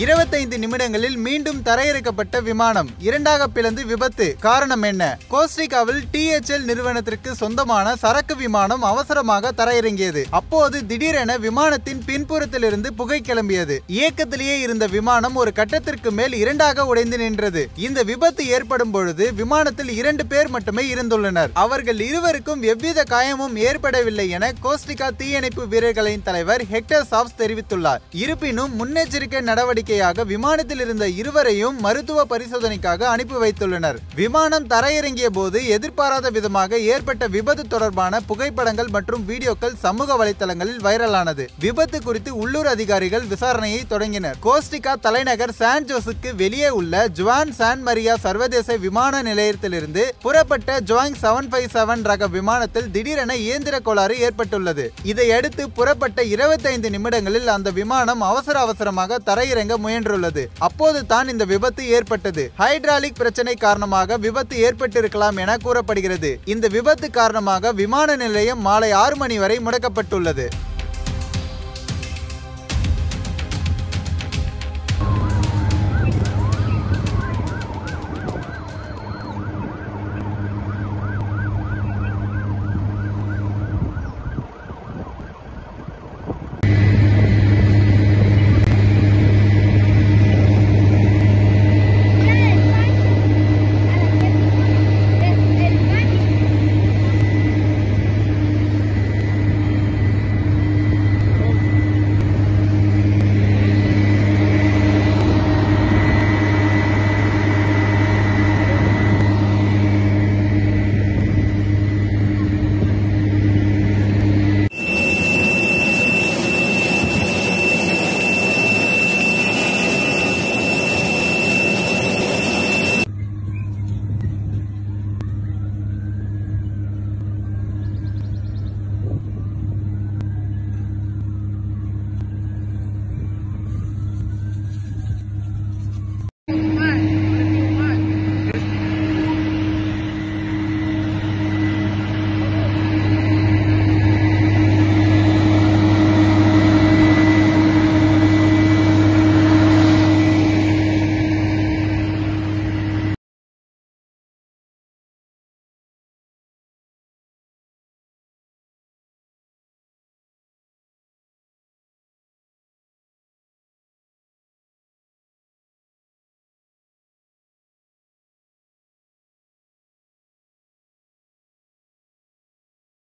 25 நிமிடங்களில் மீண்டும் தரையிறக்கப்பட்ட விமானம் இரண்டாக பிளந்து விபத்து. காரணம் என்ன? கோஸ்டிகாவில் THL நிறுவனத்திற்கு சொந்தமான சரக்கு விமானம் அவசரமாக தரையிறங்கியது. அப்போது திடீரென விமானத்தின் பின்புறத்திலிருந்து புகை கிளம்பியது. இயக்கத்திலேயே இருந்த விமானம் ஒரு கட்டத்திற்கு மேல் இரண்டாக உடைந்து நின்றது. இந்த விபத்து ஏற்படும் பொழுது விமானத்தில் 2 பேர் மட்டுமே இருந்துள்ளனர். அவர்கள் இருவருக்கும் எவ்வித காயமும் ஏற்படவில்லை என கோஸ்டிகா தீயணைப்பு வீரர்களின் தலைவர் ஹெக்டர் சாப்ஸ் தெரிவித்துள்ளார். இருப்பினும் முன்னெச்சரிக்கை நடவடிக்கையாக விமானத்தில் இருந்த இருவரையும் மருத்துவ பரிசோதனைக்காக அனுப்பி வைத்துள்ளனர். விமானம் தரையிறங்கிய போது எதிர்பாராத விதமாக ஏற்பட்ட விபத்து தொடர்பான புகைப்படங்கள் மற்றும் வீடியோக்கள் சமூக வலைதளங்களில் வைரலானது. விபத்து குறித்து உள்ளூர் அதிகாரிகள் விசாரணையை தொடங்கினர். கோஸ்டிகா தலைநகர் சான் ஜோஸுக்கு வெளியே உள்ள ஜுவான் சான் மரியா சர்வதேச விமான நிலையத்திலிருந்து புறப்பட்ட ஜோயிங் 757 ரக விமானத்தில் திடீரென இயந்திர கோளாறு ஏற்பட்டுள்ளது. இதையடுத்து புறப்பட்ட 25 நிமிடங்களில் அந்த விமானம் அவசரமாக தரையிறங்க முயன்றுள்ளது. அப்போது தான் இந்த விபத்து ஏற்பட்டது. ஹைட்ராலிக் பிரச்சனை காரணமாக விபத்து ஏற்பட்டிருக்கலாம் என கூறப்படுகிறது. இந்த விபத்து காரணமாக விமான நிலையம் மாலை 6 மணி வரை முடக்கப்பட்டுள்ளது.